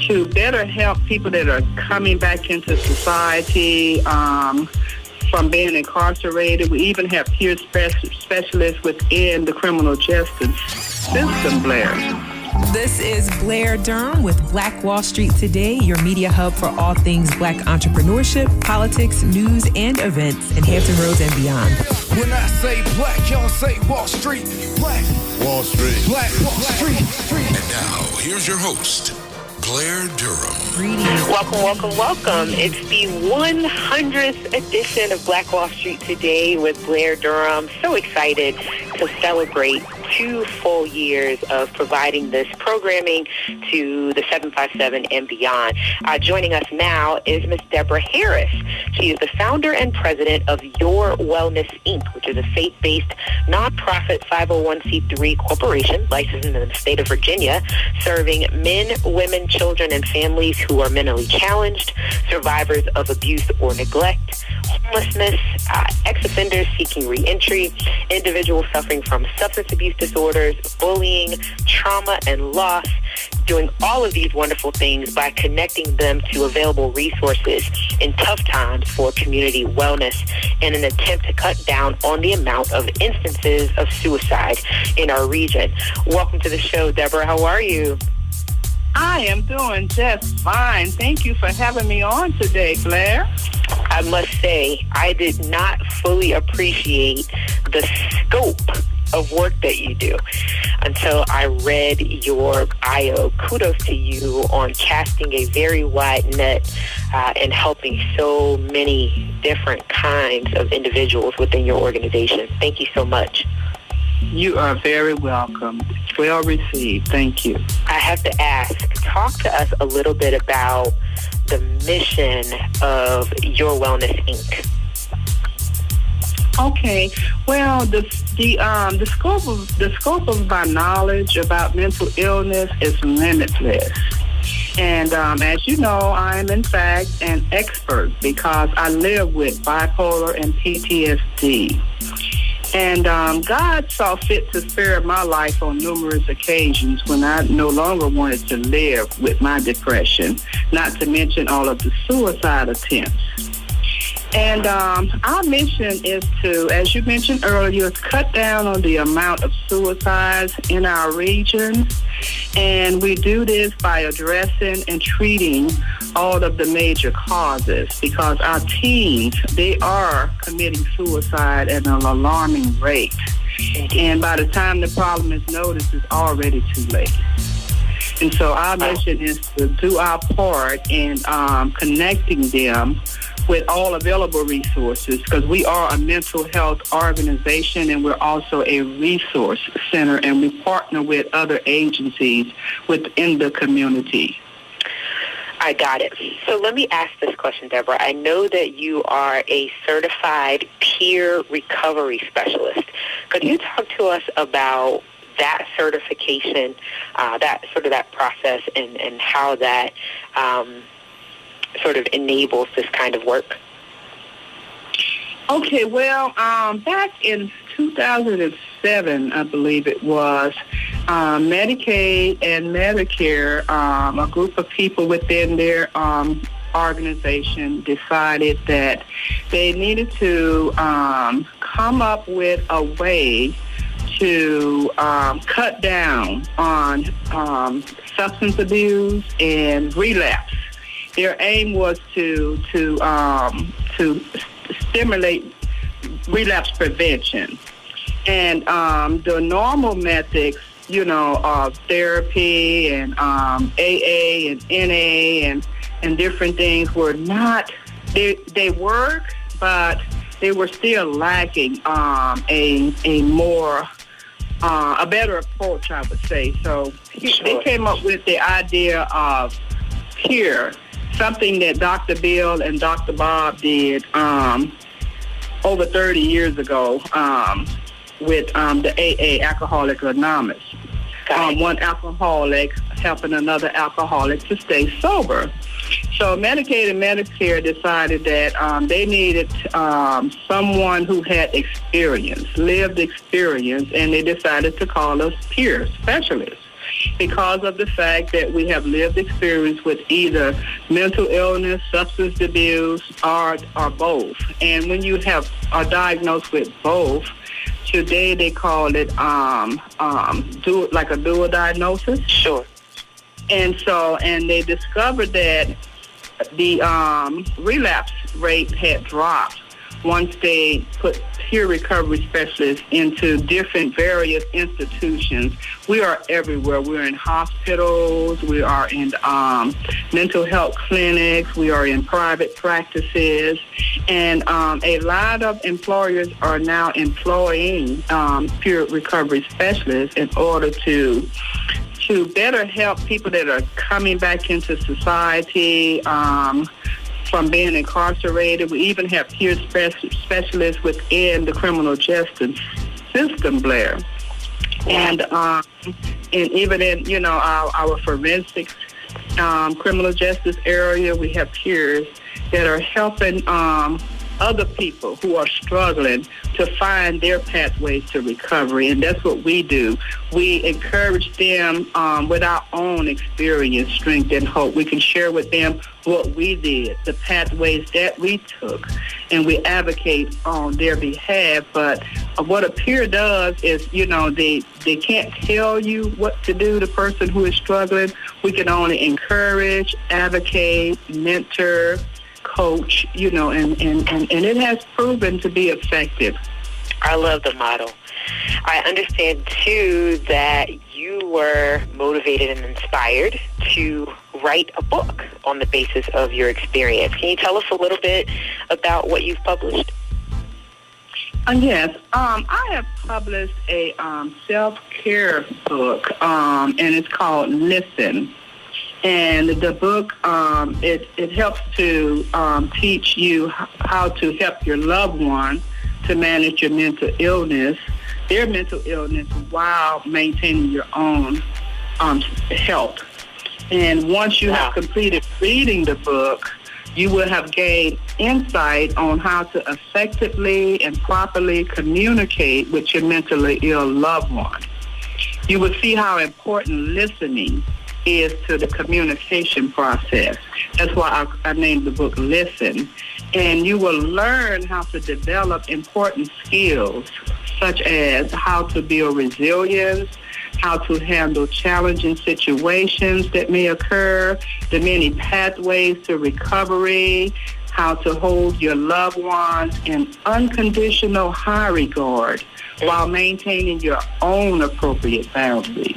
to better help people that are coming back into society from being incarcerated. We even have peer specialists within the criminal justice system, Blair. This is Blair Durham with Black Wall Street Today, your media hub for all things Black entrepreneurship, politics, news, and events in Hampton Roads and beyond. When I say black, y'all say Wall Street. Black Wall Street. Black Wall Street. And now, here's your host, Blair Durham. Greetings. Welcome. It's the 100th edition of Black Wall Street Today with Blair Durham. So excited to celebrate 2 full years of providing this programming to the 757 and beyond. Joining us now is Miss Deborah Harris. She is the founder and president of Your Wellness, Inc., which is a faith-based nonprofit 501c3 corporation licensed in the state of Virginia, serving men, women, children, and families who are mentally challenged, survivors of abuse or neglect, homelessness, ex-offenders seeking re-entry, individuals suffering from substance abuse disorders, bullying, trauma, and loss, doing all of these wonderful things by connecting them to available resources in tough times for community wellness in an attempt to cut down on the amount of instances of suicide in our region. Welcome to the show, Deborah. How are you? I am doing just fine. Thank you for having me on today, Blair. I must say, I did not fully appreciate the scope of work that you do until I read your bio. Kudos to you on casting a very wide net and helping so many different kinds of individuals within your organization. Thank you so much. You are very welcome. Well received. Thank you. I have to ask, talk to us a little bit about the mission of Your Wellness, Inc. Okay. Well, the scope of my knowledge about mental illness is limitless. And as you know, I'm in fact an expert because I live with bipolar and PTSD. And God saw fit to spare my life on numerous occasions when I no longer wanted to live with my depression, not to mention all of the suicide attempts. And our mission is to, as you mentioned earlier, is cut down on the amount of suicides in our region. And we do this by addressing and treating all of the major causes because our teens, they are committing suicide at an alarming rate. And by the time the problem is noticed, it's already too late. And so our mission is to do our part in connecting them with all available resources because we are a mental health organization and we're also a resource center and we partner with other agencies within the community. I got it. So let me ask this question, Deborah. I know that you are a certified peer recovery specialist. Could you talk to us about that certification, that process and how that sort of enables this kind of work? Okay, well, back in 2007, I believe it was, Medicaid and Medicare, a group of people within their organization decided that they needed to come up with a way to cut down on substance abuse and relapse. Their aim was to stimulate relapse prevention. And the normal methods, of therapy and AA and NA and different things were not, they work, but they were still lacking a better approach, I would say. So they came up with the idea of peer, something that Dr. Bill and Dr. Bob did over 30 years ago with the AA, Alcoholics Anonymous. One alcoholic helping another alcoholic to stay sober. So Medicaid and Medicare decided that they needed someone who had lived experience, and they decided to call us peer specialists. because of the fact that we have lived experience with either mental illness, substance abuse, or both. And when you are diagnosed with both, today they call it like a dual diagnosis. Sure. And they discovered that the relapse rate had dropped once they put peer recovery specialists into different various institutions. We are everywhere. We're in hospitals. We are in mental health clinics. We are in private practices. And a lot of employers are now employing peer recovery specialists in order to better help people that are coming back into society from being incarcerated. We even have peer specialists within the criminal justice system, Blair. And even in, our forensics criminal justice area, we have peers that are helping other people who are struggling to find their pathways to recovery. And that's what we do. We encourage them with our own experience, strength, and hope. We can share with them what we did, the pathways that we took, and we advocate on their behalf. But what a peer does is, they can't tell you what to do, the person who is struggling. We can only encourage, advocate, mentor, coach, and it has proven to be effective. I love the model. I understand, too, that you were motivated and inspired to write a book on the basis of your experience. Can you tell us a little bit about what you've published? Yes. I have published a self-care book, and it's called Listen. And the book, it helps to teach you how to help your loved one to manage your mental illness, their mental illness, while maintaining your own health. And once you have completed reading the book, you will have gained insight on how to effectively and properly communicate with your mentally ill loved one. You will see how important listening is to the communication process. That's why I named the book Listen. And you will learn how to develop important skills, such as how to build resilience, how to handle challenging situations that may occur, the many pathways to recovery, how to hold your loved ones in unconditional high regard while maintaining your own appropriate boundaries.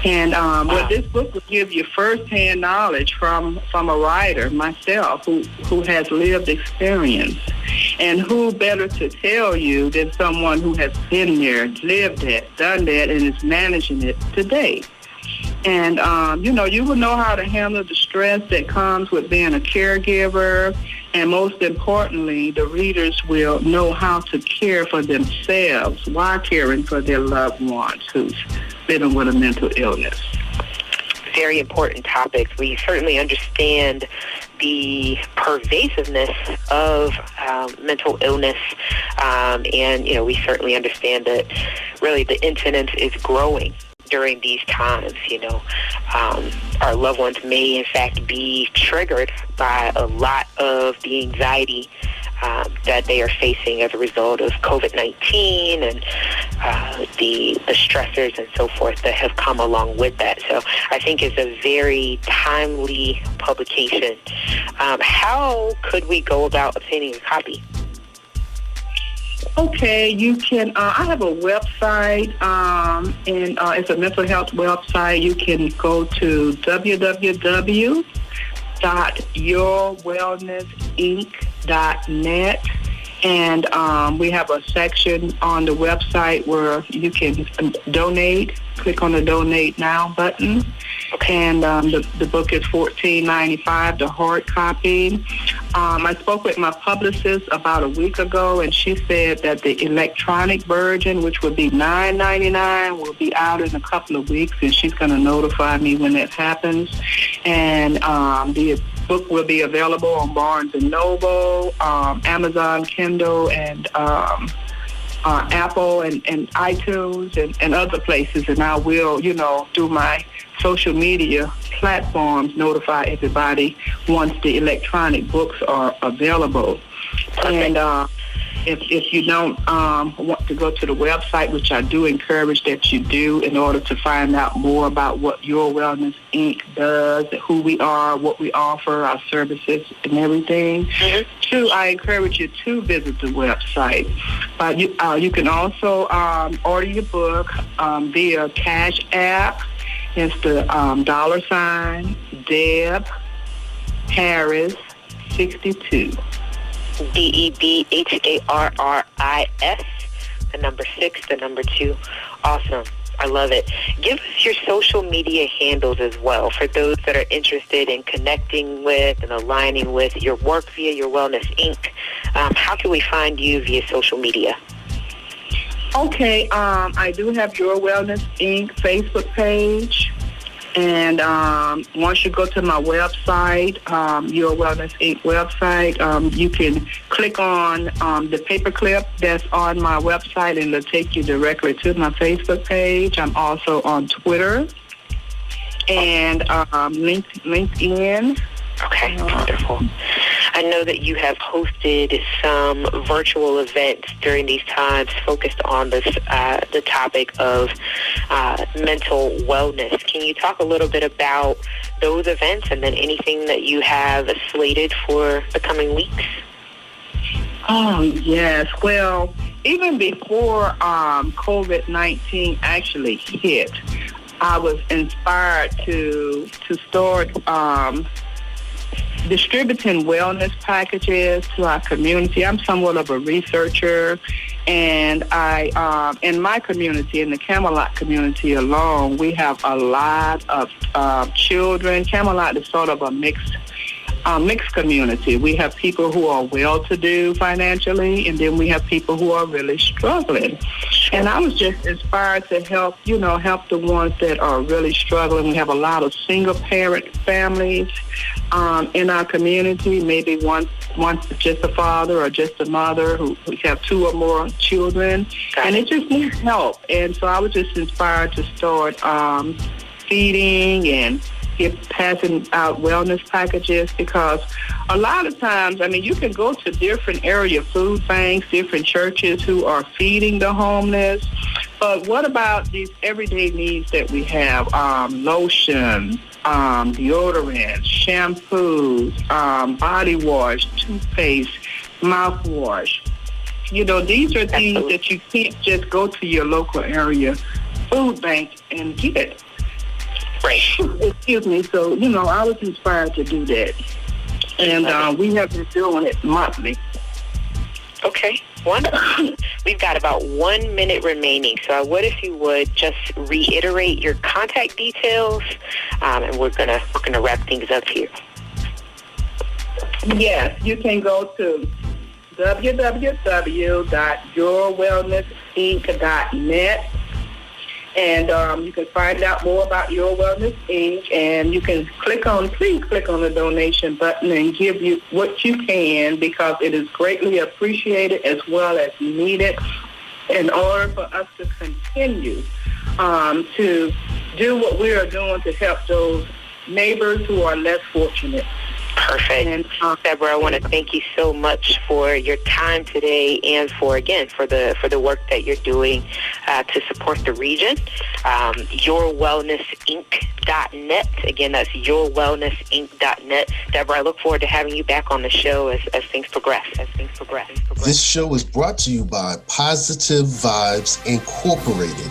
And well, this book will give you firsthand knowledge from a writer, myself, who has lived experience. And who better to tell you than someone who has been there, lived it, done that, and is managing it today. And, you will know how to handle the stress that comes with being a caregiver. And most importantly, the readers will know how to care for themselves while caring for their loved ones who's living with a mental illness. Very important topics. We certainly understand the pervasiveness of mental illness, and we certainly understand that really the incidence is growing during these times. Our loved ones may in fact be triggered by a lot of the anxiety that they are facing as a result of COVID-19 and the stressors and so forth that have come along with that. So I think it's a very timely publication. How could we go about obtaining a copy? Okay, you can, I have a website, and it's a mental health website. You can go to www.yourwellnessinc.net, and we have a section on the website where you can donate. Click on the Donate Now button. And the book is $14.95, the hard copy. I spoke with my publicist about a week ago, and she said that the electronic version, which would be $9.99, will be out in a couple of weeks, and she's going to notify me when that happens. And the book will be available on Barnes & Noble, Amazon Kindle, and Apple and iTunes and other places. And I will, through my social media platforms, notify everybody once the electronic books are available. And if you don't want to go to the website, which I do encourage that you do in order to find out more about what Your Wellness Inc. does, who we are, what we offer, our services and everything. Two, I encourage you to visit the website. You can also order your book via Cash App. It's the $Deb Harris 62. DEBHARRIS, the number 6, the number 2. Awesome. I love it. Give us your social media handles as well for those that are interested in connecting with and aligning with your work via Your Wellness Inc. How can we find you via social media? Okay, I do have Your Wellness Inc. Facebook page. And once you go to my website, Your Wellness Inc. website, you can click on the paperclip that's on my website, and it'll take you directly to my Facebook page. I'm also on Twitter and LinkedIn. Okay, wonderful. I know that you have hosted some virtual events during these times focused on this, the topic of mental wellness. Can you talk a little bit about those events and then anything that you have slated for the coming weeks? Oh, yes. Well, even before COVID-19 actually hit, I was inspired to start distributing wellness packages to our community. I'm somewhat of a researcher, and I, in my community, in the Camelot community alone, we have a lot of children. Camelot is sort of a mixed community. We have people who are well-to-do financially, and then we have people who are really struggling. And I was just inspired to help the ones that are really struggling. We have a lot of single-parent families in our community, maybe one just a father or just a mother who have 2 or more children, and it just needs help. And so I was just inspired to start feeding and passing out wellness packages, because a lot of times, you can go to different area food banks, different churches who are feeding the homeless, but what about these everyday needs that we have? Lotion, deodorant, shampoos, body wash, toothpaste, mouthwash. These are things that you can't just go to your local area food bank and get. Right. Excuse me. So, I was inspired to do that. And we have been doing it monthly. Okay. Wonderful. We've got about 1 minute remaining. So what if you would just reiterate your contact details, and we're gonna wrap things up here. Yes, you can go to www.yourwellnessinc.net. And you can find out more about Your Wellness Inc. And you can please click on the donation button and give you what you can, because it is greatly appreciated as well as needed in order for us to continue to do what we are doing to help those neighbors who are less fortunate. Perfect. And, Deborah, I want to thank you so much for your time today and for the work that you're doing to support the region. YourWellnessInc.net. Again, that's YourWellnessInc.net. Deborah, I look forward to having you back on the show as things progress. This show is brought to you by Positive Vibes Incorporated,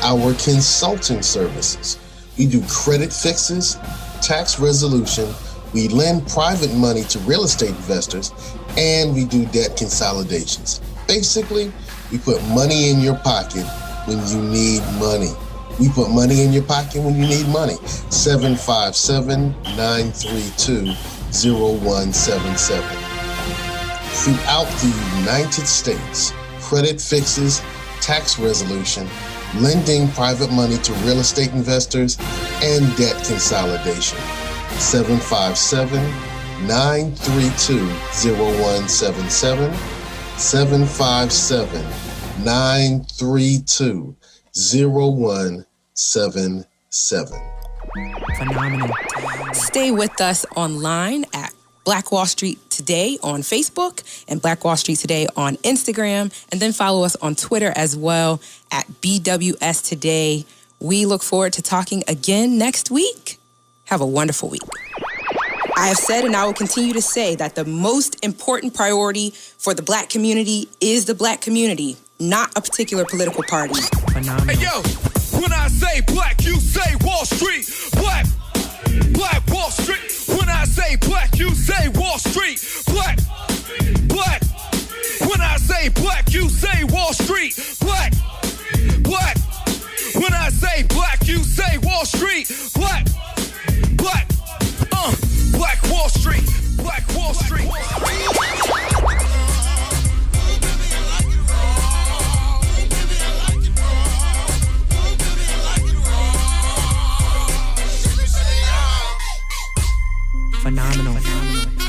our consulting services. We do credit fixes, tax resolution, we lend private money to real estate investors, and we do debt consolidations. Basically, we put money in your pocket when you need money. We put money in your pocket when you need money. 757-932-0177. Throughout the United States, credit fixes, tax resolution, lending private money to real estate investors, and debt consolidation. 757-932-0177, 932-0177. Phenomenal. Stay with us online at Black Wall Street Today on Facebook and Black Wall Street Today on Instagram, and then follow us on Twitter as well at BWS Today. We look forward to talking again next week. Have a wonderful week. I have said and I will continue to say that the most important priority for the Black community is the Black community, not a particular political party. Phenomenal. Hey, yo, when I say black, you say Wall Street. Black Wall Street. When I say black, you say Wall Street. Black. When I say black, you say Wall Street. Black. When I say black, you say Wall Street. Black. Black Wall Street. Black Wall Street. Phenomenal.